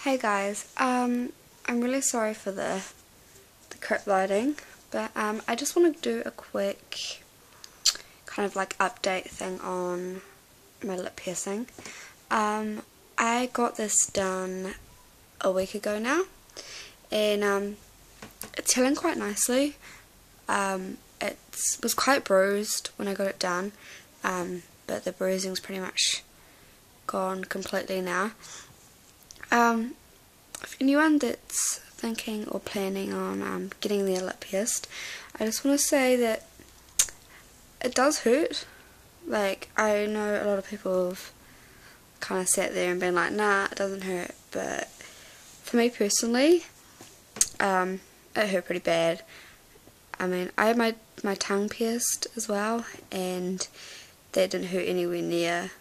Hey guys, I'm really sorry for the crap lighting, but I just want to do a quick kind of like update thing on my lip piercing. I got this done a week ago now, and it's healing quite nicely. It was quite bruised when I got it done, but the bruising's pretty much gone completely now. For anyone that's thinking or planning on getting their lip pierced, I just want to say that it does hurt. Like, I know a lot of people have kind of sat there and been like, nah, it doesn't hurt, but for me personally, it hurt pretty bad. I mean, I had my tongue pierced as well, and that didn't hurt anywhere near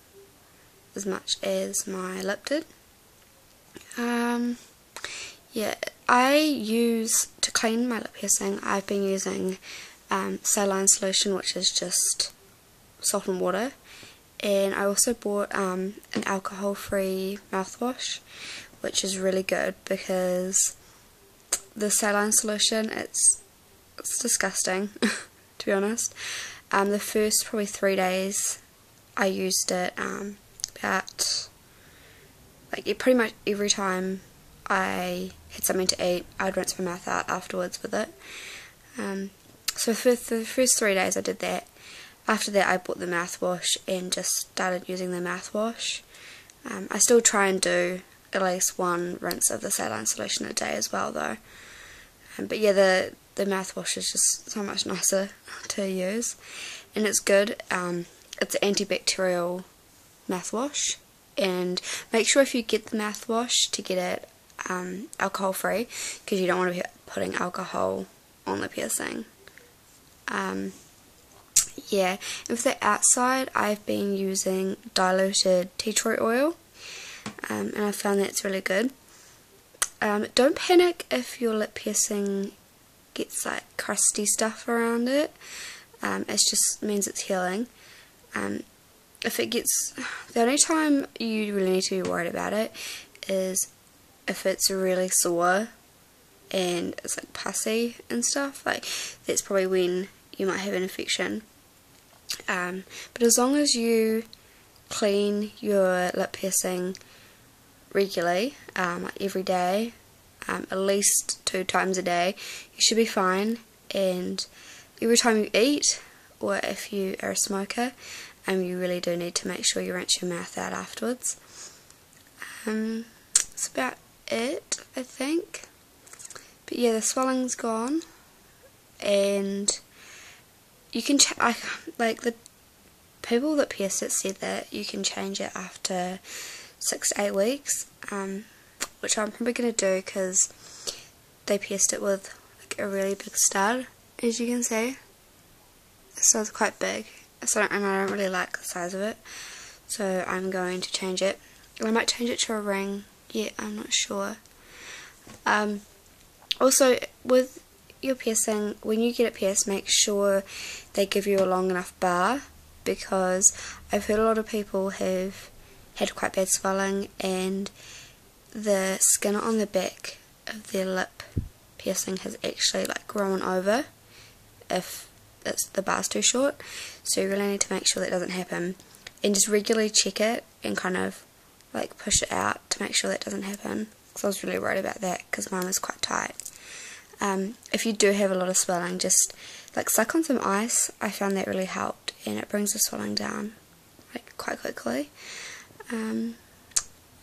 as much as my lip did. Yeah, to clean my lip piercing, I've been using saline solution, which is just salt and water, and I also bought an alcohol-free mouthwash, which is really good because the saline solution, it's disgusting, to be honest. The first probably 3 days I used it pretty much every time I had something to eat, I'd rinse my mouth out afterwards with it. So for the first 3 days I did that. After that I bought the mouthwash and just started using the mouthwash. I still try and do at least one rinse of the saline solution a day as well though. But yeah, the mouthwash is just so much nicer to use, and it's good. It's an antibacterial mouthwash, and make sure if you get the mouthwash to get it alcohol free, because you don't want to be putting alcohol on the piercing. Yeah, and for the outside I've been using diluted tea tree oil, and I found that's really good. Don't panic if your lip piercing gets like crusty stuff around it. It just means it's healing. If it gets, the only time you really need to be worried about it is if it's really sore and it's like pussy and stuff. Like, that's probably when you might have an infection. But as long as you clean your lip piercing regularly, like every day, at least 2 times a day, you should be fine. And every time you eat, or if you are a smoker, you really do need to make sure you rinse your mouth out afterwards. That's about it, I think. But yeah, the swelling's gone, and you can like the people that pierced it said that you can change it after 6 to 8 weeks, which I'm probably going to do because they pierced it with like a really big stud, as you can see. So it's quite big, and I don't really like the size of it, so I'm going to change it. I might change it to a ring yet, I'm not sure. Also, with your piercing, when you get it pierced, make sure they give you a long enough bar, because I've heard a lot of people have had quite bad swelling and the skin on the back of their lip piercing has actually like grown over if the bar's too short. So you really need to make sure that doesn't happen, and just regularly check it and kind of like push it out to make sure that doesn't happen, because I was really worried about that because mine was quite tight. If you do have a lot of swelling, just like suck on some ice. I found that really helped, and it brings the swelling down like quite quickly.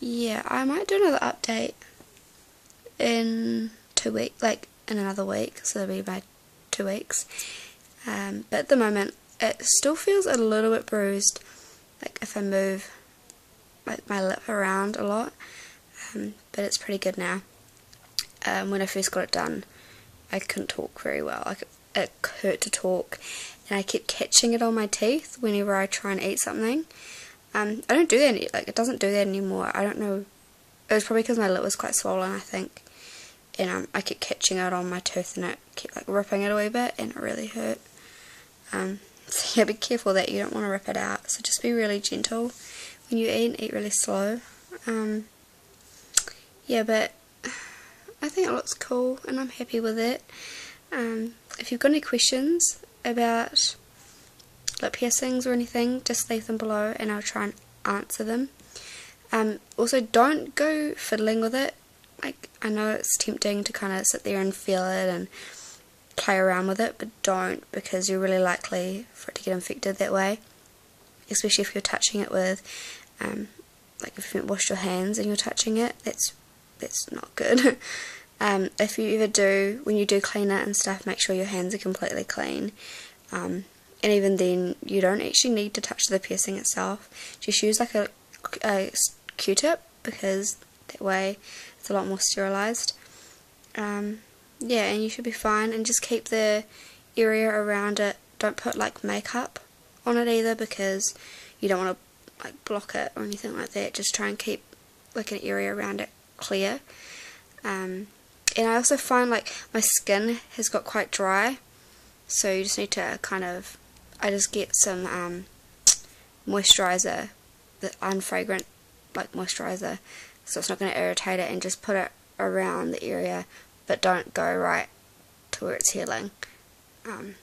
Yeah, I might do another update in 2 weeks, like in another week, so that'll be by 2 weeks. But at the moment it still feels a little bit bruised, like if I move like my lip around a lot, but it's pretty good now. When I first got it done, I couldn't talk very well. Like, it hurt to talk, and I kept catching it on my teeth whenever I try and eat something. I don't do that, like, it doesn't do that anymore. I don't know, it was probably because my lip was quite swollen, I think, and I kept catching it on my tooth, and it kept like ripping it a wee bit, and it really hurt. So yeah, be careful that you don't want to rip it out, so just be really gentle when you eat, and eat really slow. yeah, but I think it looks cool and I'm happy with it. If you've got any questions about lip piercings or anything, just leave them below and I'll try and answer them. Also, don't go fiddling with it. Like, I know it's tempting to kind of sit there and feel it and play around with it, but don't, because you're really likely for it to get infected that way, especially if you're touching it with like if you haven't washed your hands and you're touching it. That's not good. If you ever do, when you do clean it and stuff, make sure your hands are completely clean, and even then you don't actually need to touch the piercing itself. Just use like a Q-tip, because that way it's a lot more sterilized. Yeah, and you should be fine, and just keep the area around it. Don't put like makeup on it either, because you don't want to like block it or anything like that. Just try and keep like an area around it clear. And I also find like my skin has got quite dry, so you just need to kind of, I just get some moisturizer, the unfragrant like moisturizer, so it's not going to irritate it, and just put it around the area, but don't go right to where it's healing,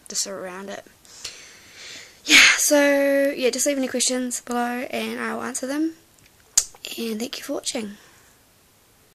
just around it. Yeah, so yeah, just leave any questions below and I'll answer them, and thank you for watching.